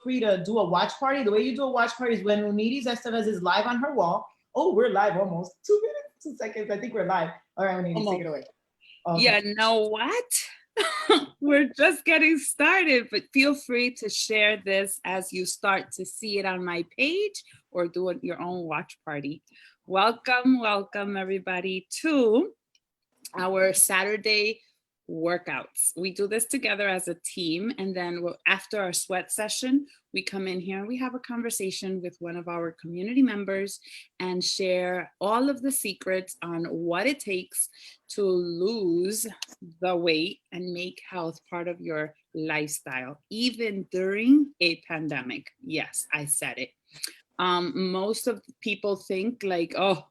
free to do a watch party. The way you do a watch party is when Unides Estevez is live on her wall. Oh, we're live almost. 2 minutes, 2 seconds. I think we're live. All right, Unides, take it away. Okay. Yeah, know what? We're just getting started, but feel free to share this as you start to see it on my page or do it your own watch party. Welcome, welcome everybody to our Saturday workouts. We do this together as a team, and then after our sweat session, we come in here and we have a conversation with one of our community members and share all of the secrets on what it takes to lose the weight and make health part of your lifestyle, even during a pandemic. Yes, I said it. Most of people think like, oh,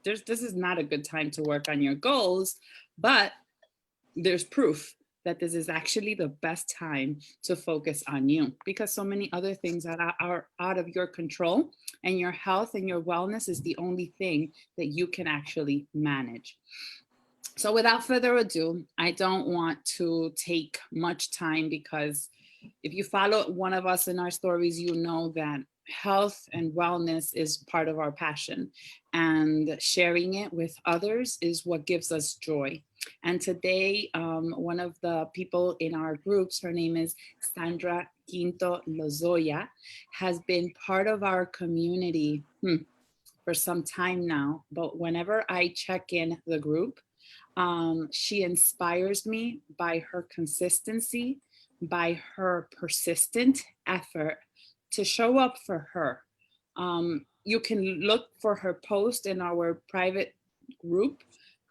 this is not a good time to work on your goals, but there's proof that this is actually the best time to focus on you, because so many other things that are out of your control, and your health and your wellness is the only thing that you can actually manage. So without further ado, I don't want to take much time, because if you follow one of us in our stories, you know that health and wellness is part of our passion, and sharing it with others is what gives us joy. And today, one of the people in our groups, her name is Sandra Guinto-Lozoya, has been part of our community for some time now. But whenever I check in the group, she inspires me by her consistency, by her persistent effort to show up for her. You can look for her post in our private group.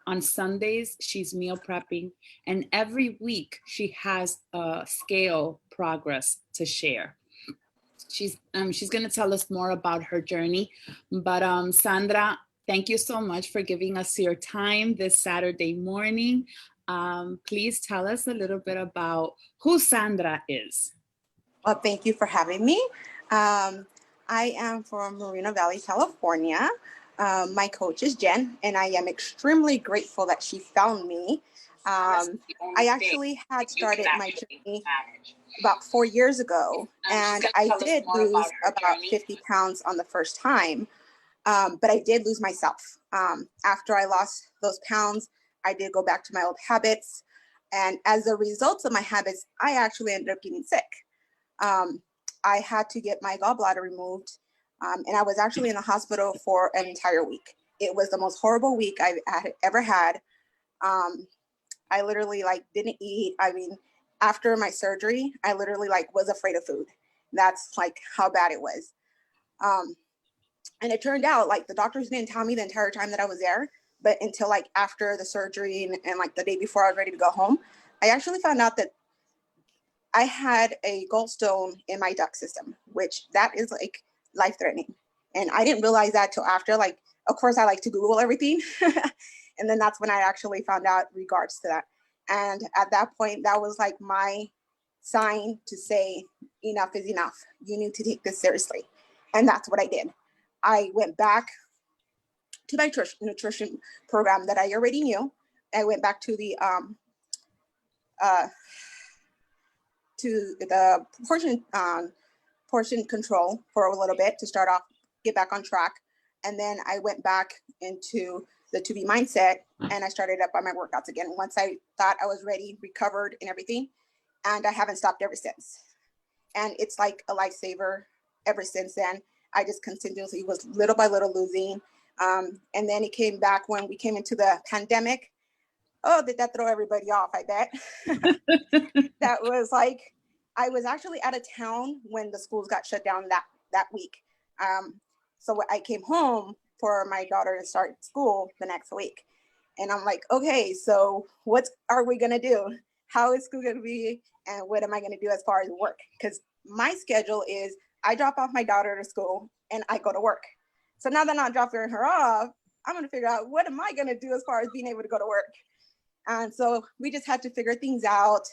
On Sundays, she's meal prepping, and every week she has a scale progress to share. She's going to tell us more about her journey, but Sandra, thank you so much for giving us your time this Saturday morning. Please tell us a little bit about who Sandra is. Well, thank you for having me. I am from Moreno Valley, California. My coach is Jen, and I am extremely grateful that she found me. I actually had started my journey about 4 years ago, and I did lose about 50 pounds on the first time, but I did lose myself. After I lost those pounds, I did go back to my old habits, and as a result of my habits, I actually ended up getting sick. I had to get my gallbladder removed. And I was actually in the hospital for an entire week. It was the most horrible week I've ever had. I literally didn't eat. I mean, after my surgery, I literally was afraid of food. That's how bad it was. And it turned out the doctors didn't tell me the entire time that I was there, but until after the surgery and the day before I was ready to go home, I actually found out that I had a gallstone in my duct system, which that is life-threatening. And I didn't realize that till after, of course I like to Google everything. And then that's when I actually found out regards to that. And at that point, that was my sign to say, enough is enough. You need to take this seriously. And that's what I did. I went back to my nutrition program that I already knew. I went back to the portion control for a little bit to start off, get back on track. And then I went back into the 2B mindset, and I started up on my workouts again once I thought I was ready, recovered and everything. And I haven't stopped ever since. And it's like a lifesaver ever since then. I just continuously was little by little losing. And then it came back when we came into the pandemic. Oh, did that throw everybody off? I bet. That was I was actually out of town when the schools got shut down that week. So I came home for my daughter to start school the next week. And I'm like, okay, so what are we going to do? How is school going to be? And what am I going to do as far as work? Because my schedule is I drop off my daughter to school and I go to work. So now that I'm not dropping her off, I'm going to figure out what am I going to do as far as being able to go to work. And so we just had to figure things out.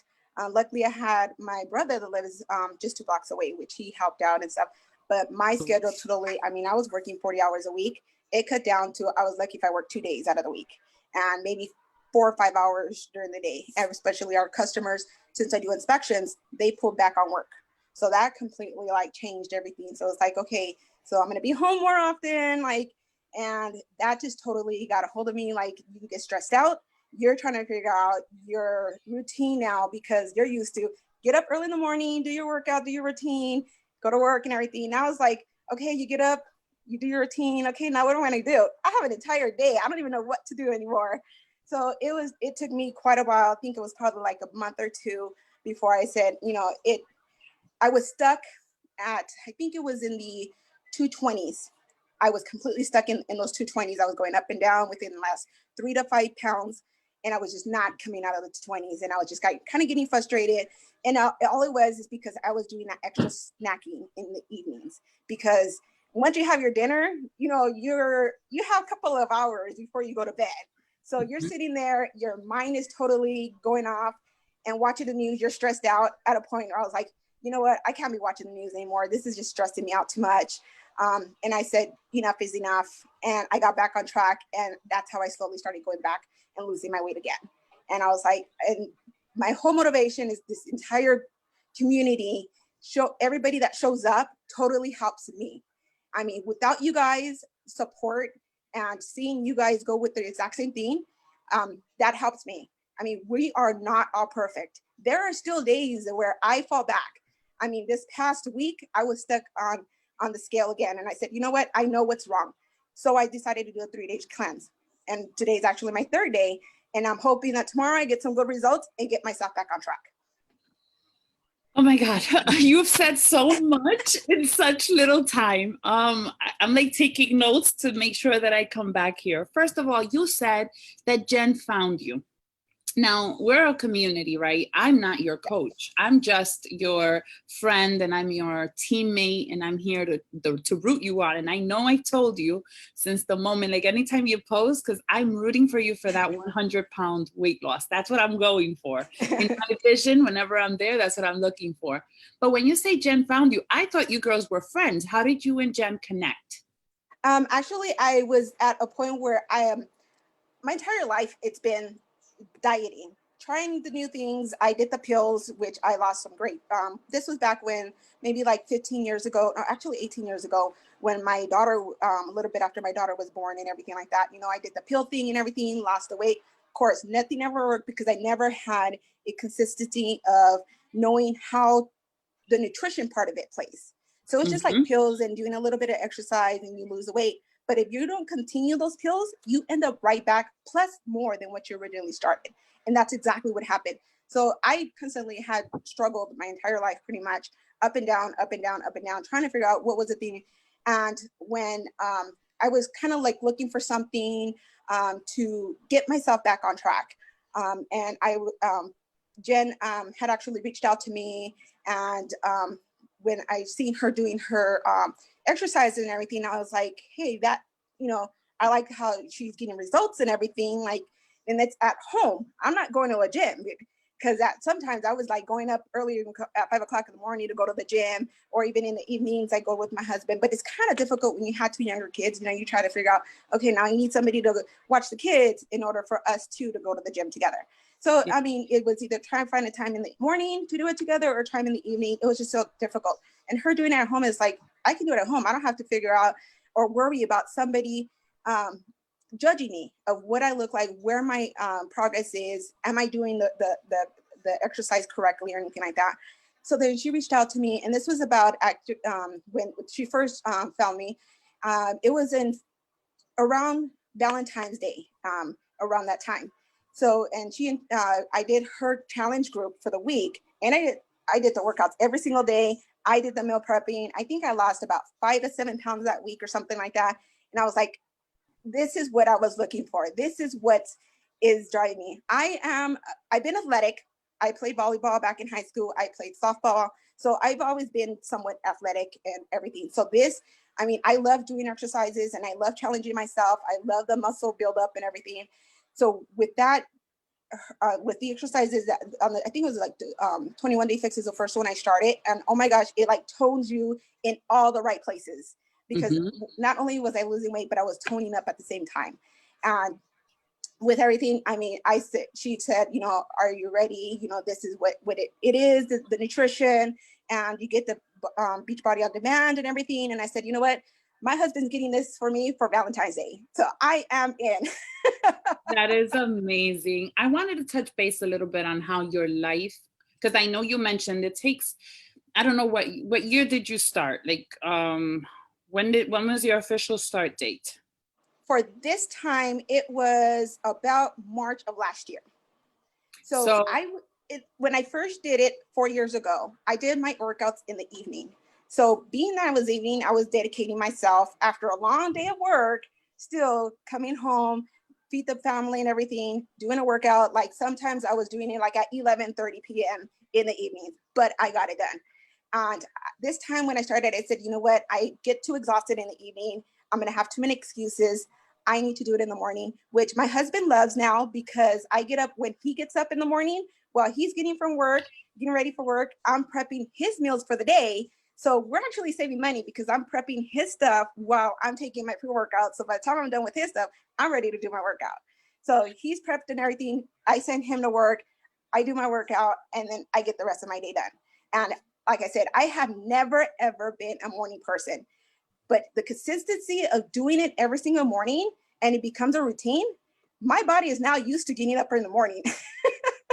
Luckily, I had my brother that lives just 2 blocks away, which he helped out and stuff. But my schedule totally, I mean, I was working 40 hours a week. It cut down to, I was lucky if I worked 2 days out of the week and maybe 4 or 5 hours during the day. And especially our customers, since I do inspections, they pulled back on work. So that completely like changed everything. So it's like, okay, so I'm going to be home more often. Like, and that just totally got a hold of me. Like, you get stressed out. You're trying to figure out your routine now because you're used to get up early in the morning, do your workout, do your routine, go to work and everything. Now it's like, okay, you get up, you do your routine. Okay, now what am I going to do? I have an entire day. I don't even know what to do anymore. So it took me quite a while. I think it was probably like a month or two before I said, I was stuck at, I think it was in the 220s. I was completely stuck in those 220s. I was going up and down within the last 3 to 5 pounds. And I was just not coming out of the 20s. And I was just kind of getting frustrated. And all it was is because I was doing that extra snacking in the evenings. Because once you have your dinner, you have a couple of hours before you go to bed. So you're sitting there, your mind is totally going off and watching the news. You're stressed out at a point where I was like, you know what? I can't be watching the news anymore. This is just stressing me out too much. And I said, enough is enough. And I got back on track. And that's how I slowly started going back and losing my weight again. And I was like, and my whole motivation is this entire community, everybody that shows up totally helps me. I mean, without you guys' support and seeing you guys go with the exact same thing, that helps me. I mean, we are not all perfect. There are still days where I fall back. I mean, this past week, I was stuck on the scale again. And I said, you know what? I know what's wrong. So I decided to do a 3-day cleanse. And today's actually my 3rd day. And I'm hoping that tomorrow I get some good results and get myself back on track. Oh my God, you've said so much in such little time. I'm like taking notes to make sure that I come back here. First of all, you said that Jen found you. Now, we're a community, right? I'm not your coach. I'm just your friend and I'm your teammate and I'm here to root you on. And I know I told you since the moment, like anytime you post, because I'm rooting for you for that 100-pound weight loss. That's what I'm going for. In my vision, whenever I'm there, that's what I'm looking for. But when you say Jen found you, I thought you girls were friends. How did you and Jen connect? Actually, I was at a point where my entire life, it's been dieting, trying the new things. I did the pills, which I lost some weight. This was back when maybe like 15 years ago, or actually 18 years ago, when my daughter, a little bit after my daughter was born and everything like that, I did the pill thing and everything, lost the weight. Of course, nothing ever worked because I never had a consistency of knowing how the nutrition part of it plays. So it's just like pills and doing a little bit of exercise and you lose the weight. But if you don't continue those pills, you end up right back plus more than what you originally started. And that's exactly what happened. So I constantly had struggled my entire life pretty much up and down, up and down, up and down, trying to figure out what was the thing. And when I was kind of like looking for something to get myself back on track. And Jen had actually reached out to me. And when I seen her doing her exercises and everything, I was like, hey, that, I like how she's getting results and everything. Like, and it's at home. I'm not going to a gym because sometimes I was like going up earlier at 5 o'clock in the morning to go to the gym, or even in the evenings I go with my husband. But it's kind of difficult when you have 2 younger kids. You try to figure out, okay, now you need somebody to watch the kids in order for us two to go to the gym together. So, I mean, it was either try and find a time in the morning to do it together or time in the evening. It was just so difficult. And her doing it at home is like, I can do it at home. I don't have to figure out or worry about somebody judging me of what I look like, where my progress is. Am I doing the exercise correctly or anything like that? So then she reached out to me, and this was about when she first found me. It was around Valentine's Day, around that time. So, and I did her challenge group for the week, and I did the workouts every single day. I did the meal prepping. I think I lost about 5 to 7 pounds that week or something like that. And I was like, this is what I was looking for. This is what is driving me. I've been athletic. I played volleyball back in high school. I played softball. So I've always been somewhat athletic and everything. So I love doing exercises and I love challenging myself. I love the muscle buildup and everything. So with that, with the exercises that I think it was like 21 Day Fix is the first one I started. And oh my gosh, it like tones you in all the right places. Because not only was I losing weight, but I was toning up at the same time. And with everything, I mean, she said, are you ready? This is what it is, the nutrition. and you get the Beachbody on demand and everything. And I said, you know what? My husband's getting this for me for Valentine's Day. So I am in. That is amazing. I wanted to touch base a little bit on how your life, because I know you mentioned it takes, I don't know what year did you start? Like when was your official start date? For this time, it was about March of last year. So when I first did it 4 years ago, I did my workouts in the evening. So being that I was evening, I was dedicating myself after a long day of work, still coming home, feed the family and everything, doing a workout. Like sometimes I was doing it like at 11:30 p.m. in the evening, but I got it done. And this time when I started, I said, you know what? I get too exhausted in the evening. I'm going to have too many excuses. I need to do it in the morning, which my husband loves now because I get up when he gets up in the morning while he's getting from work, getting ready for work. I'm prepping his meals for the day. So we're actually saving money because I'm prepping his stuff while I'm taking my pre-workout. So by the time I'm done with his stuff, I'm ready to do my workout. So he's prepped and everything. I send him to work. I do my workout and then I get the rest of my day done. And like I said, I have never, ever been a morning person. But the consistency of doing it every single morning and it becomes a routine, my body is now used to getting up in the morning.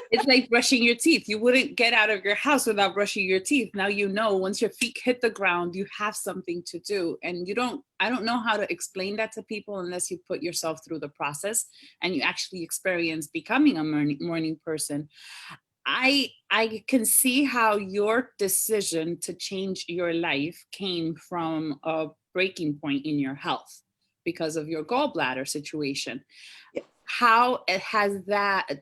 It's like brushing your teeth. You wouldn't get out of your house without brushing your teeth. Now you know once your feet hit the ground, you have something to do. And I don't know how to explain that to people unless you put yourself through the process and you actually experience becoming a morning person. I can see how your decision to change your life came from a breaking point in your health because of your gallbladder situation. Yeah. How has that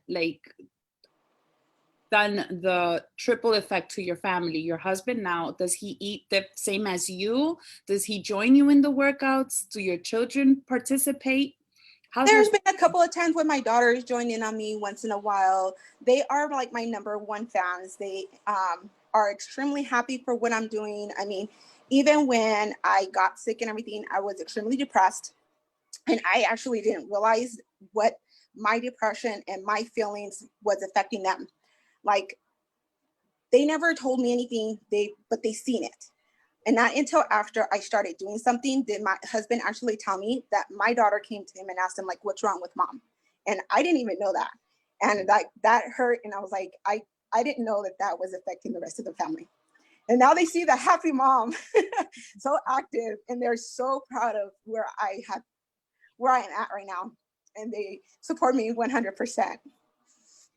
done the triple effect to your family? Your husband now, does he eat the same as you? Does he join you in the workouts? Do your children participate? There's been a couple of times when my daughters join in on me once in a while. They are like my number one fans. They are extremely happy for what I'm doing. I mean, even when I got sick and everything, I was extremely depressed. And I actually didn't realize what my depression and my feelings was affecting them. Like they never told me anything, but they seen it. And not until after I started doing something did my husband actually tell me that my daughter came to him and asked him like, what's wrong with mom? And I didn't even know that. And like that hurt. And I was like, I didn't know that was affecting the rest of the family. And now they see the happy mom, so active, and they're so proud of where I am at right now. And they support me 100%.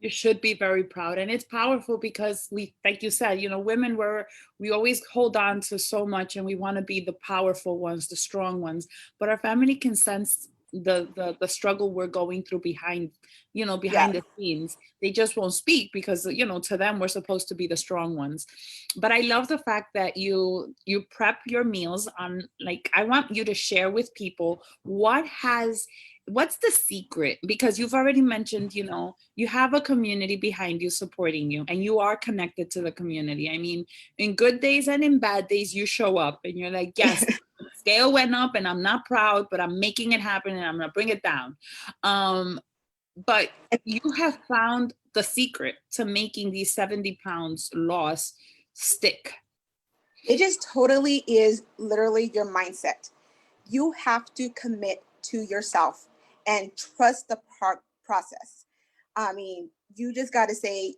You should be very proud. And it's powerful because like you said, women we always hold on to so much and we want to be the powerful ones, the strong ones, but our family can sense the struggle we're going through behind the scenes. They just won't speak because, to them, we're supposed to be the strong ones. But I love the fact that you prep your meals on, like, I want you to share with people what's the secret? Because you've already mentioned, you have a community behind you supporting you and you are connected to the community. I mean, in good days and in bad days, you show up and you're like, yes, the scale went up and I'm not proud, but I'm making it happen and I'm going to bring it down. But you have found the secret to making these 70 pounds loss stick. It just totally is literally your mindset. You have to commit to yourself and trust the process. I mean, you just got to say,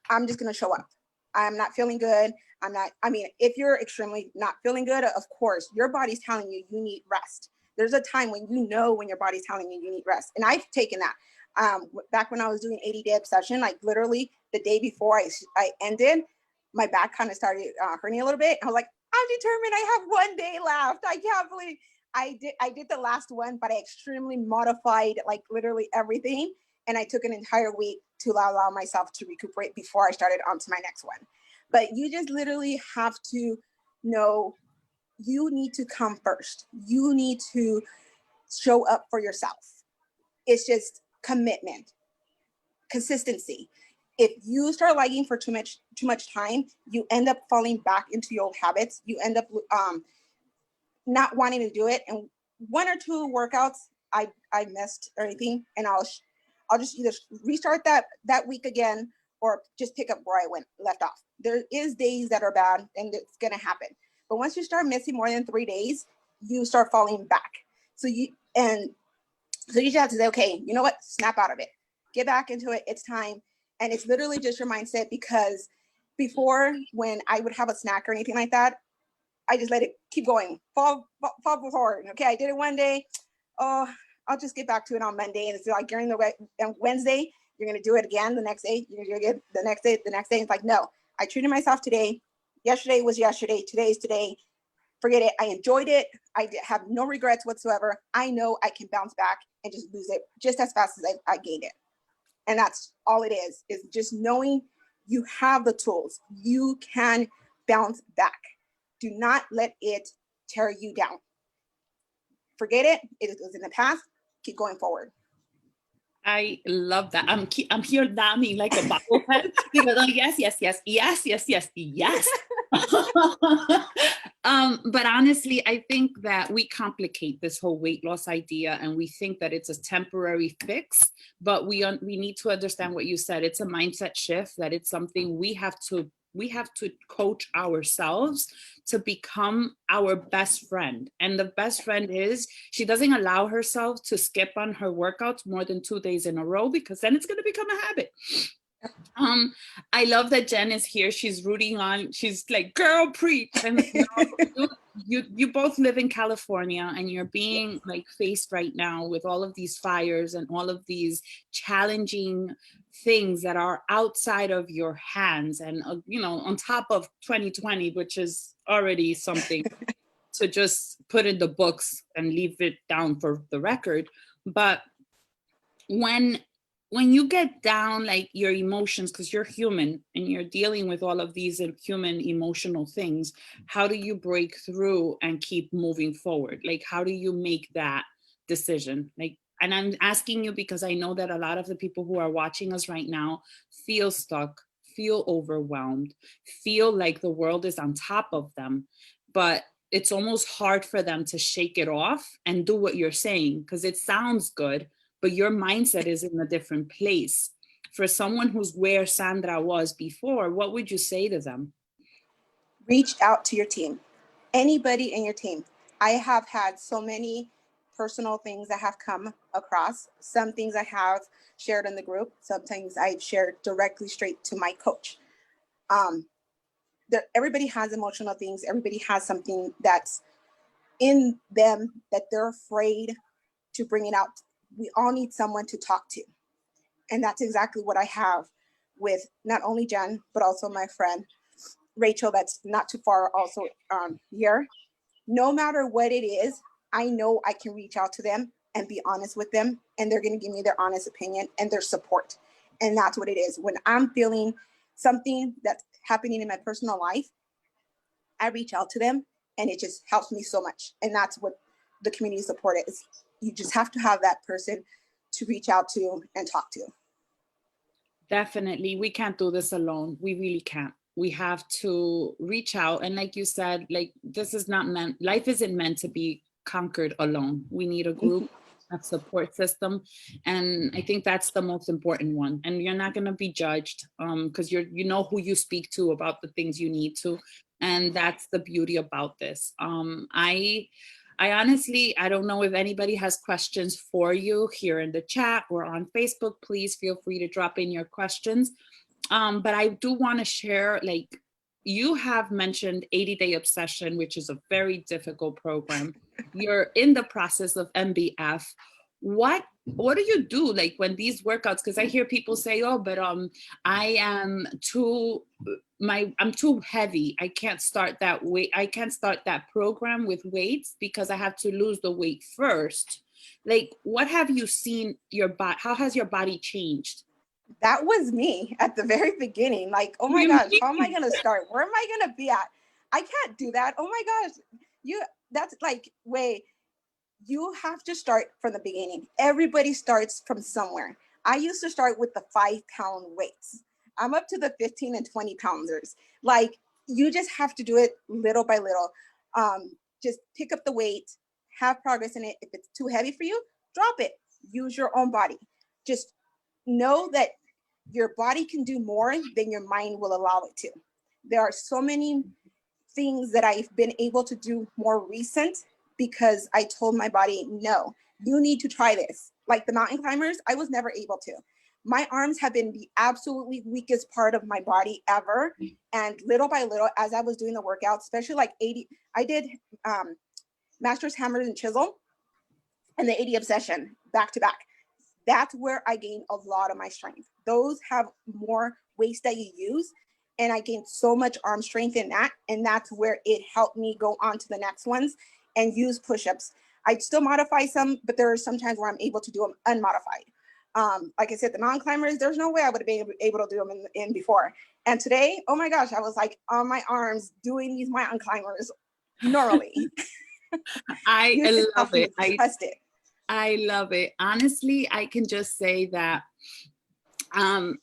I'm just going to show up. I'm not feeling good. If you're extremely not feeling good, of course, your body's telling you need rest. There's a time when when your body's telling you need rest. And I've taken that. Back when I was doing 80-day obsession, like literally the day before I ended, my back kind of started hurting a little bit. I was like, I'm determined. I have 1 day left. I can't believe I did the last one, but I extremely modified like literally everything. And I took an entire week to allow myself to recuperate before I started on to my next one. But you just literally have to know you need to come first. You need to show up for yourself. It's just commitment, consistency. If you start lagging for too much time, you end up falling back into your old habits. You end up not wanting to do it. And 1 or 2 workouts I missed or anything, and I'll just either restart that week again or just pick up where I left off. There is days that are bad and it's going to happen. But once you start missing more than 3 days, you start falling back. So you just have to say, okay, you know what? Snap out of it. Get back into it. It's time. And it's literally just your mindset, because before, when I would have a snack or anything like that, I just let it keep going, fall forward. Okay, I did it one day. Oh, I'll just get back to it on Monday. And it's like during the Wednesday, you're going to do it again the next day. You're going to do it the next day, the next day. It's like, no, I treated myself today. Yesterday was yesterday. Today is today. Forget it. I enjoyed it. I have no regrets whatsoever. I know I can bounce back and just lose it just as fast as I gained it. And that's all it is just knowing you have the tools. You can bounce back. Do not let it tear you down. Forget it. It was in the past. Keep going forward. I love that. I'm here damming like a bobblehead because yes. But honestly, I think that we complicate this whole weight loss idea, and we think that it's a temporary fix. But we need to understand what you said. It's a mindset shift. That it's something we have to coach ourselves to become our best friend. And the best friend is, she doesn't allow herself to skip on her workouts more than 2 days in a row, because then it's going to become a habit. I love that Jen is here. She's rooting on, she's like, girl, preach. And you both live in California, and you're being like faced right now with all of these fires and all of these challenging things that are outside of your hands, and on top of 2020, which is already something to just put in the books and leave it down for the record. But when you get down, like your emotions, because you're human and you're dealing with all of these human emotional things, how do you break through and keep moving forward? Like, how do you make that decision? Like, and I'm asking you because I know that a lot of the people who are watching us right now feel stuck, feel overwhelmed, feel like the world is on top of them, but it's almost hard for them to shake it off and do what you're saying, because it sounds good, but your mindset is in a different place. For someone who's where Sandra was before, what would you say to them? Reach out to your team, anybody in your team. I have had so many personal things that have come across. Some things I have shared in the group. Some things I've shared directly straight to my coach. Everybody has emotional things. Everybody has something that's in them that they're afraid to bring it out. We all need someone to talk to. And that's exactly what I have with not only Jen, but also my friend Rachel, that's not too far also here. No matter what it is, I know I can reach out to them and be honest with them, and they're going to give me their honest opinion and their support. And that's what it is. When I'm feeling something that's happening in my personal life, I reach out to them, and it just helps me so much. And that's what the community support is. You just have to have that person to reach out to and talk to. Definitely. We can't do this alone. We really can't. We have to reach out. And like you said, like, this is not meant, life isn't meant to be conquered alone. We need a group, a support system. And I think that's the most important one. And you're not going to be judged because you know who you speak to about the things you need to. And that's the beauty about this. I honestly, I don't know if anybody has questions for you here in the chat or on Facebook. Please feel free to drop in your questions. But I do want to share, like, you have mentioned 80-Day Obsession, which is a very difficult program. You're in the process of MBF. What do you do, like, when these workouts, because I hear people say, oh, but I'm too heavy. I can't start that weight. I can't start that program with weights because I have to lose the weight first. Like, what have you seen your body? How has your body changed? That was me at the very beginning. Like, oh my gosh, how am I going to start? Where am I going to be at? I can't do that. Oh my gosh. That's like, wait, you have to start from the beginning. Everybody starts from somewhere. I used to start with the 5-pound weights. I'm up to the 15 and 20 pounders. Like, you just have to do it little by little. Just pick up the weight, have progress in it. If it's too heavy for you, drop it. Use your own body. Just know that your body can do more than your mind will allow it to. there are so many things that I've been able to do more recent because I told my body, no, you need to try this. Like the mountain climbers, I was never able to. My arms have been the absolutely weakest part of my body ever. And little by little, as I was doing the workout, especially like 80, I did Masters Hammers and Chisel and the 80 Obsession back to back. That's where I gained a lot of my strength. Those have more weights that you use. And I gained so much arm strength in that. And that's where it helped me go on to the next ones and use push-ups. I'd still modify some, but there are some times where I'm able to do them unmodified. Like I said, the mountain climbers, there's no way I would have been able to do them in before. And today, oh my gosh, I was like on my arms doing these mountain climbers normally. I love it. Trust it. I love it. Honestly, I can just say that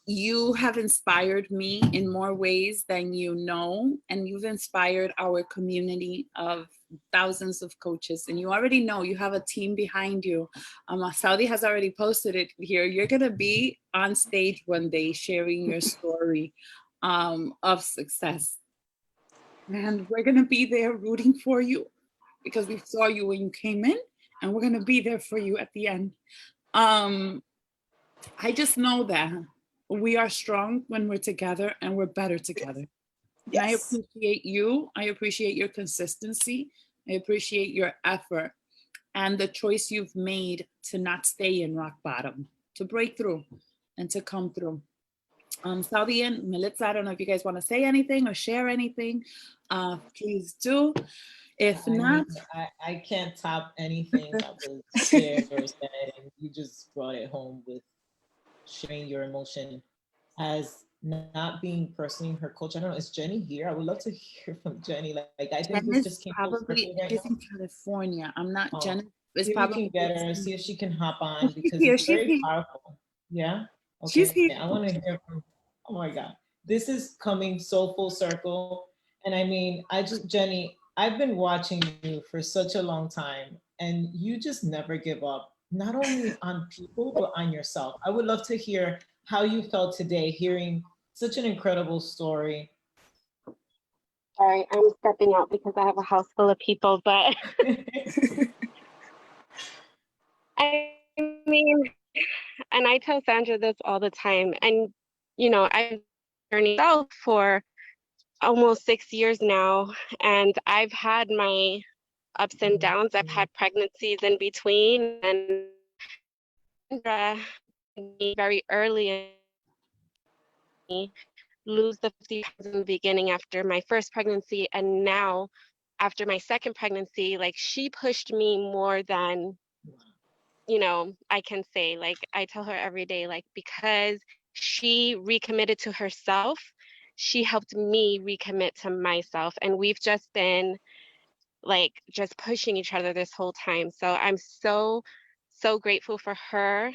you have inspired me in more ways than you know, and you've inspired our community of thousands of coaches, and you already know you have a team behind you. Saudi has already posted it here. You're gonna be on stage one day sharing your story of success, and we're gonna be there rooting for you because we saw you when you came in, and we're gonna be there for you at the end. I just know that we are strong when we're together, and we're better together. Yes. And I appreciate you. I appreciate your consistency. I appreciate your effort and the choice you've made to not stay in rock bottom, to break through and to come through. Saudi and Melitza, I don't know if you guys want to say anything or share anything. Please do. If not, I can't top anything that was shared or said, and you just brought it home with sharing your emotion as not being personally her coach. I don't know, is Jenny here? I would love to hear from Jenny. Like I think this just came probably right she's in California. I'm not Jenny. If probably we can get her, see if she can hop on because it's very powerful. Yeah. Okay. She's here. I want to hear from. Oh my God, this is coming so full circle. And I mean, Jenny, I've been watching you for such a long time, and you just never give up. Not only on people, but on yourself. I would love to hear how you felt today, hearing such an incredible story. Sorry, I'm stepping out because I have a house full of people, but I mean, and I tell Sandra this all the time, and you know, I've been journeying myself for almost 6 years now, and I've had my ups and downs. I've had pregnancies in between, and Sandra very early lose the 50 pounds in the beginning after my first pregnancy, and now after my second pregnancy, like she pushed me more than, you know, I can say. Like I tell her every day, like because she recommitted to herself, she helped me recommit to myself, and we've just been like just pushing each other this whole time. So I'm so grateful for her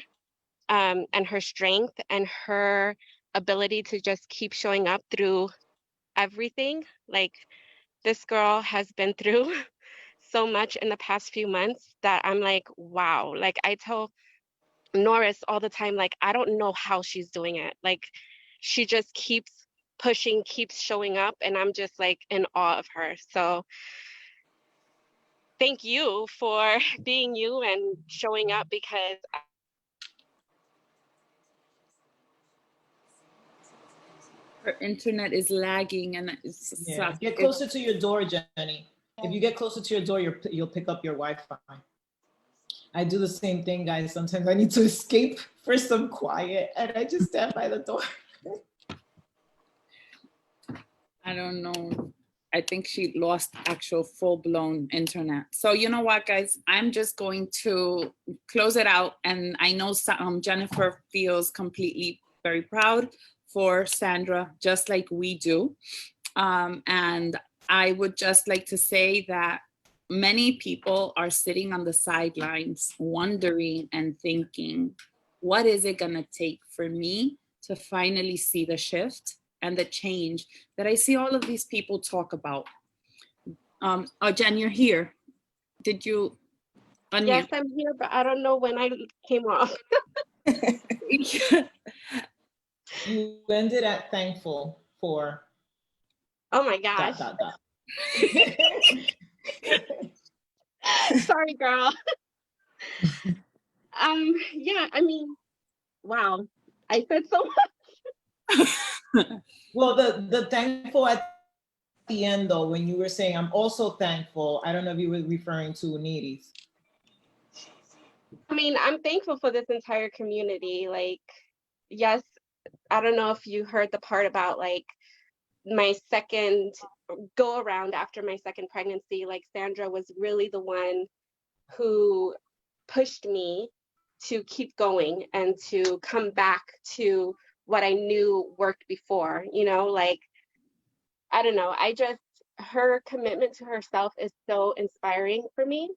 and her strength and her ability to just keep showing up through everything. Like this girl has been through so much in the past few months that I'm like, wow. Like I tell Norris all the time, like, I don't know how she's doing it. Like she just keeps pushing, keeps showing up, and I'm just like in awe of her. So thank you for being you and showing up, because her internet is lagging, and it's get closer to your door, Jenny. If you get closer to your door, you'll pick up your Wi-Fi. I do the same thing, guys. Sometimes I need to escape for some quiet, and I just stand by the door. I don't know. I think she lost actual full-blown internet. So you know what, guys? I'm just going to close it out. And I know Jennifer feels completely very proud for Sandra, just like we do. And I would just like to say that many people are sitting on the sidelines wondering and thinking, what is it gonna take for me to finally see the shift and the change that I see all of these people talk about? Jen, you're here. Did you unmute? Yes, I'm here, but I don't know when I came off. You ended at thankful for. Oh my gosh. Dot, dot, dot. Sorry, girl. Yeah, I mean, wow. I said so much. Well, the thankful at the end though, when you were saying I'm also thankful, I don't know if you were referring to Needies. I mean, I'm thankful for this entire community. Like, yes, I don't know if you heard the part about like my second go around after my second pregnancy. Like, Sandra was really the one who pushed me to keep going and to come back to what I knew worked before, you know, like, I don't know. Her commitment to herself is so inspiring for me.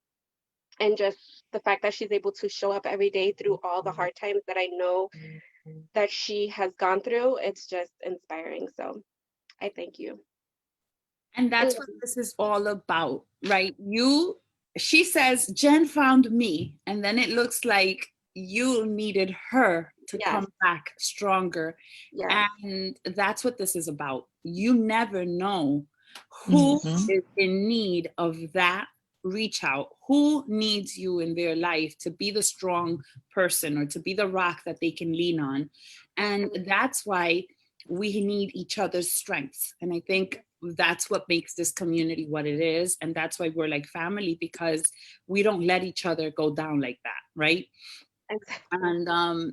And just the fact that she's able to show up every day through all the hard times that I know that she has gone through, it's just inspiring. So I thank you. And that's what this is all about, right? She says, Jen found me. And then it looks like you needed her to come back stronger. Yes. And that's what this is about. You never know who is in need of that reach out, who needs you in their life to be the strong person or to be the rock that they can lean on. And that's why we need each other's strengths. And I think that's what makes this community what it is. And that's why we're like family, because we don't let each other go down like that, right? And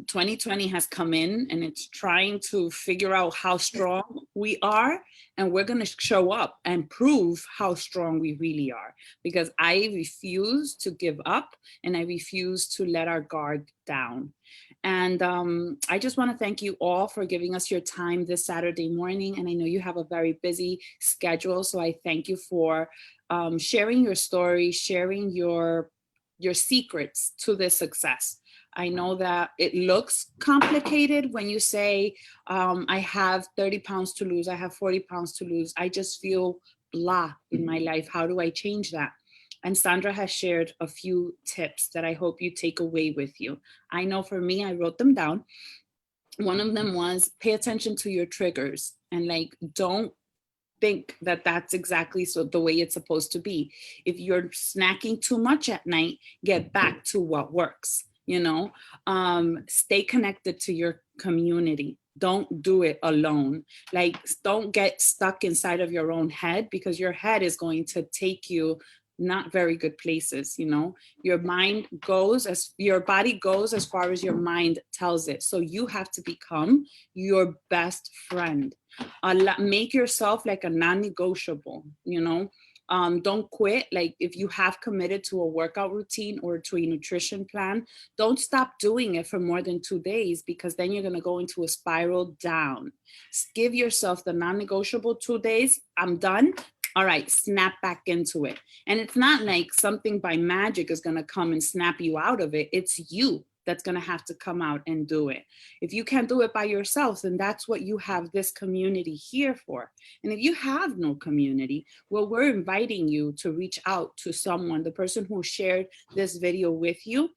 2020 has come in and it's trying to figure out how strong we are. And we're going to show up and prove how strong we really are, because I refuse to give up and I refuse to let our guard down. And I just want to thank you all for giving us your time this Saturday morning. And I know you have a very busy schedule. So I thank you for sharing your story, sharing your secrets to this success. I know that it looks complicated when you say, I have 30 pounds to lose, I have 40 pounds to lose. I just feel blah in my life. How do I change that? And Sandra has shared a few tips that I hope you take away with you. I know for me, I wrote them down. One of them was pay attention to your triggers and like, don't think that that's exactly the way it's supposed to be. If you're snacking too much at night, get back to what works. You know, stay connected to your community. Don't do it alone. Like, don't get stuck inside of your own head, because your head is going to take you not very good places. You know, your body goes as far as your mind tells it. So you have to become your best friend. Make yourself like a non-negotiable, you know. Don't quit. Like, if you have committed to a workout routine or to a nutrition plan, don't stop doing it for more than 2 days, because then you're going to go into a spiral down. Give yourself the non-negotiable 2 days. I'm done. All right, snap back into it. And it's not like something by magic is going to come and snap you out of it. It's you that's going to have to come out and do it. If you can't do it by yourself, then that's what you have this community here for. And if you have no community, well, we're inviting you to reach out to someone, the person who shared this video with you,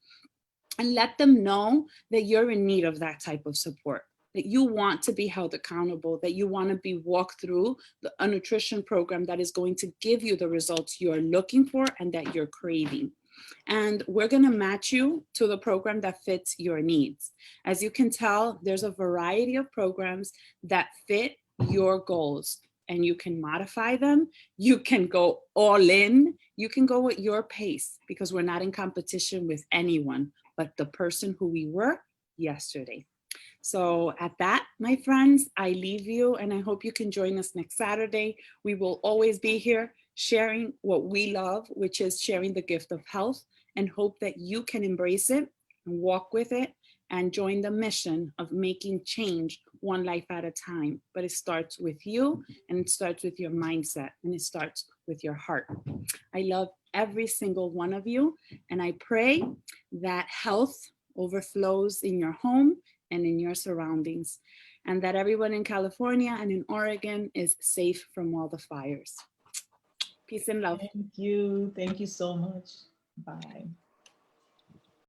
and let them know that you're in need of that type of support, that you want to be held accountable, that you want to be walked through a nutrition program that is going to give you the results you're looking for and that you're craving. And we're going to match you to the program that fits your needs. As you can tell, there's a variety of programs that fit your goals, and you can modify them. You can go all in. You can go at your pace, because we're not in competition with anyone but the person who we were yesterday. So at that, my friends, I leave you, and I hope you can join us next Saturday. We will always be here sharing what we love, which is sharing the gift of health, and hope that you can embrace it and walk with it and join the mission of making change one life at a time. But it starts with you, and it starts with your mindset, and it starts with your heart. I love every single one of you, and I pray that health overflows in your home and in your surroundings, and that everyone in California and in Oregon is safe from all the fires. Peace and love. Thank you. Thank you so much. Bye.